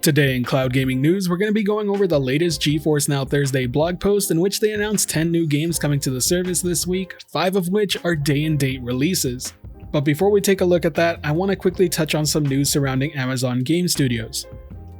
Today in Cloud Gaming News, we're going to be going over the latest GeForce Now Thursday blog post in which they announced 10 new games coming to the service this week, 5 of which are day-and-date releases. But before we take a look at that, I want to quickly touch on some news surrounding Amazon Game Studios.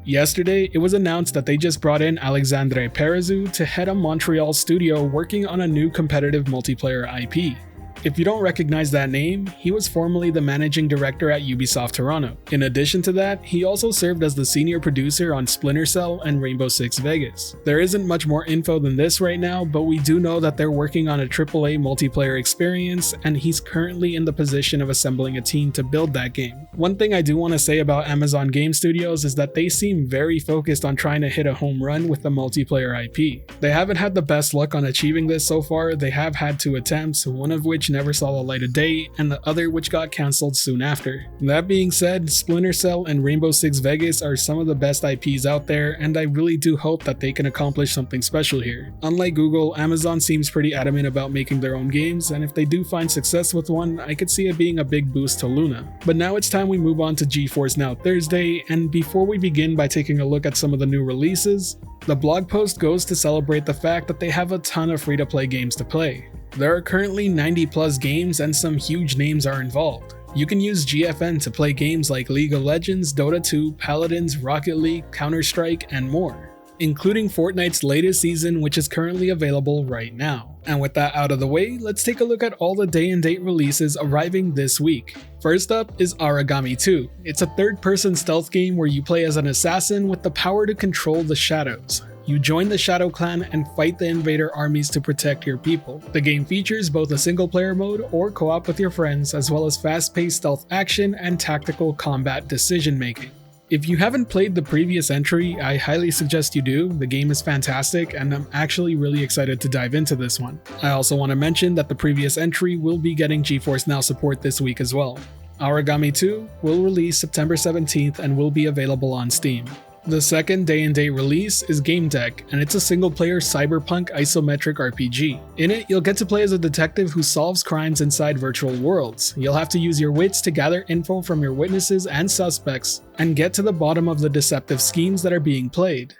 Yesterday, it was announced that they just brought in Alexandre Perezu to head a Montreal studio working on a new competitive multiplayer IP. If you don't recognize that name, he was formerly the managing director at Ubisoft Toronto. In addition to that, he also served as the senior producer on Splinter Cell and Rainbow Six Vegas. There isn't much more info than this right now, but we do know that they're working on a AAA multiplayer experience, and he's currently in the position of assembling a team to build that game. One thing I do want to say about Amazon Game Studios is that they seem very focused on trying to hit a home run with the multiplayer IP. They haven't had the best luck on achieving this so far. They have had 2 attempts, one of which never saw the light of day, and the other which got cancelled soon after. That being said, Splinter Cell and Rainbow Six Vegas are some of the best IPs out there, and I really do hope that they can accomplish something special here. Unlike Google, Amazon seems pretty adamant about making their own games, and if they do find success with one, I could see it being a big boost to Luna. But now it's time we move on to GeForce Now Thursday, and before we begin by taking a look at some of the new releases, the blog post goes to celebrate the fact that they have a ton of free-to-play games to play. There are currently 90 plus games and some huge names are involved. You can use GFN to play games like League of Legends, Dota 2, Paladins, Rocket League, Counter-Strike, and more, including Fortnite's latest season, which is currently available right now. And with that out of the way, let's take a look at all the day-and-date releases arriving this week. First up is Aragami 2. It's a third-person stealth game where you play as an assassin with the power to control the shadows. You join the Shadow Clan and fight the invader armies to protect your people. The game features both a single-player mode or co-op with your friends, as well as fast-paced stealth action and tactical combat decision-making. If you haven't played the previous entry, I highly suggest you do. The game is fantastic, and I'm actually really excited to dive into this one. I also want to mention that the previous entry will be getting GeForce Now support this week as well. Aragami 2 will release September 17th and will be available on Steam. The second day-and-date release is Game Deck, and it's a single-player cyberpunk isometric RPG. In it, you'll get to play as a detective who solves crimes inside virtual worlds. You'll have to use your wits to gather info from your witnesses and suspects, and get to the bottom of the deceptive schemes that are being played.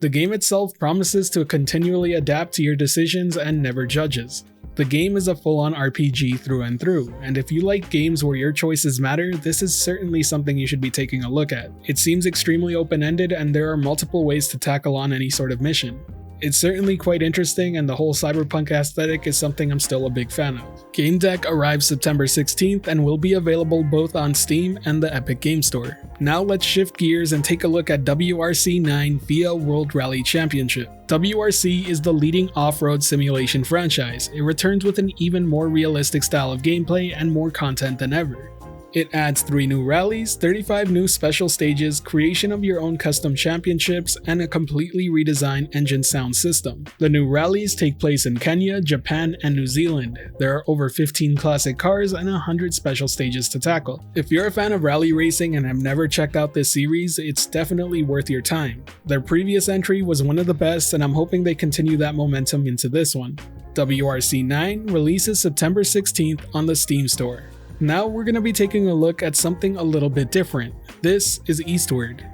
The game itself promises to continually adapt to your decisions and never judges. The game is a full-on RPG through and through, and if you like games where your choices matter, this is certainly something you should be taking a look at. It seems extremely open-ended, and there are multiple ways to tackle on any sort of mission. It's certainly quite interesting, and the whole cyberpunk aesthetic is something I'm still a big fan of. Game Deck arrives September 16th and will be available both on Steam and the Epic Game Store. Now let's shift gears and take a look at WRC 9 FIA World Rally Championship. WRC is the leading off-road simulation franchise. It returns with an even more realistic style of gameplay and more content than ever. It adds 3 new rallies, 35 new special stages, creation of your own custom championships, and a completely redesigned engine sound system. The new rallies take place in Kenya, Japan, and New Zealand. There are over 15 classic cars and 100 special stages to tackle. If you're a fan of rally racing and have never checked out this series, it's definitely worth your time. Their previous entry was one of the best, and I'm hoping they continue that momentum into this one. WRC 9 releases September 16th on the Steam Store. Now we're going to be taking a look at something a little bit different. This is Eastward.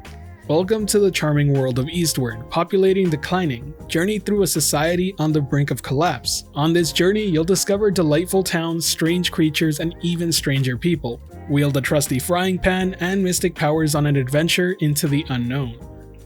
Welcome to the charming world of Eastward, populating declining. Journey through a society on the brink of collapse. On this journey, you'll discover delightful towns, strange creatures, and even stranger people. Wield a trusty frying pan and mystic powers on an adventure into the unknown.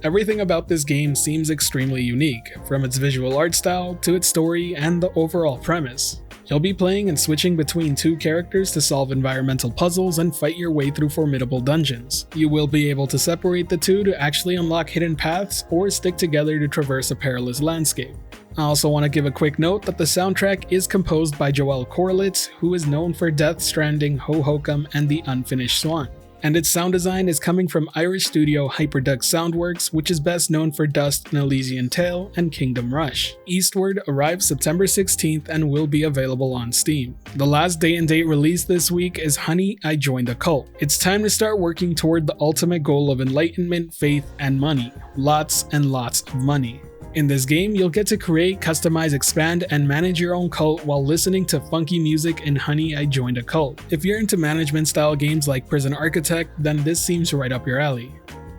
Everything about this game seems extremely unique, from its visual art style to its story and the overall premise. You'll be playing and switching between 2 characters to solve environmental puzzles and fight your way through formidable dungeons. You will be able to separate the 2 to actually unlock hidden paths or stick together to traverse a perilous landscape. I also want to give a quick note that the soundtrack is composed by Joel Corlitz, who is known for Death Stranding, Hohokam, and The Unfinished Swan. And its sound design is coming from Irish studio Hyperduck Soundworks, which is best known for Dust, An Elysian Tale, and Kingdom Rush. Eastward arrives September 16th and will be available on Steam. The last day-and-date release this week is Honey, I Joined a Cult. It's time to start working toward the ultimate goal of enlightenment, faith, and money. Lots and lots of money. In this game, you'll get to create, customize, expand, and manage your own cult while listening to funky music in Honey, I Joined a Cult. If you're into management style games like Prison Architect, then this seems right up your alley.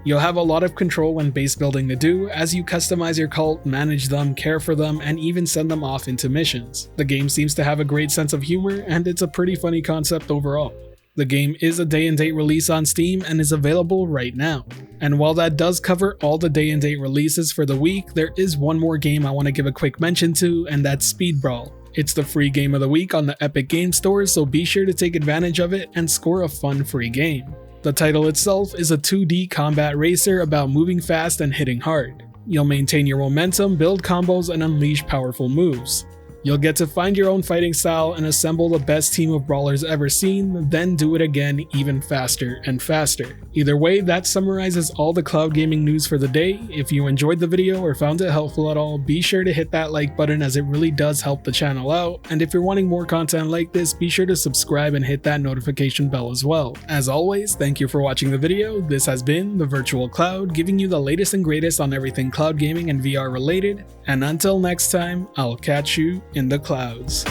You'll have a lot of control when base building to do, as you customize your cult, manage them, care for them, and even send them off into missions. The game seems to have a great sense of humor, and it's a pretty funny concept overall. The game is a day-and-date release on Steam and is available right now. And while that does cover all the day-and-date releases for the week, there is one more game I want to give a quick mention to, and that's Speed Brawl. It's the free game of the week on the Epic Games Store, so be sure to take advantage of it and score a fun free game. The title itself is a 2D combat racer about moving fast and hitting hard. You'll maintain your momentum, build combos, and unleash powerful moves. You'll get to find your own fighting style and assemble the best team of brawlers ever seen, then do it again even faster and faster. Either way, that summarizes all the cloud gaming news for the day. If you enjoyed the video or found it helpful at all, be sure to hit that like button as it really does help the channel out, and if you're wanting more content like this, be sure to subscribe and hit that notification bell as well. As always, thank you for watching the video. This has been The Virtual Cloud, giving you the latest and greatest on everything cloud gaming and VR related, and until next time, I'll catch you in the clouds.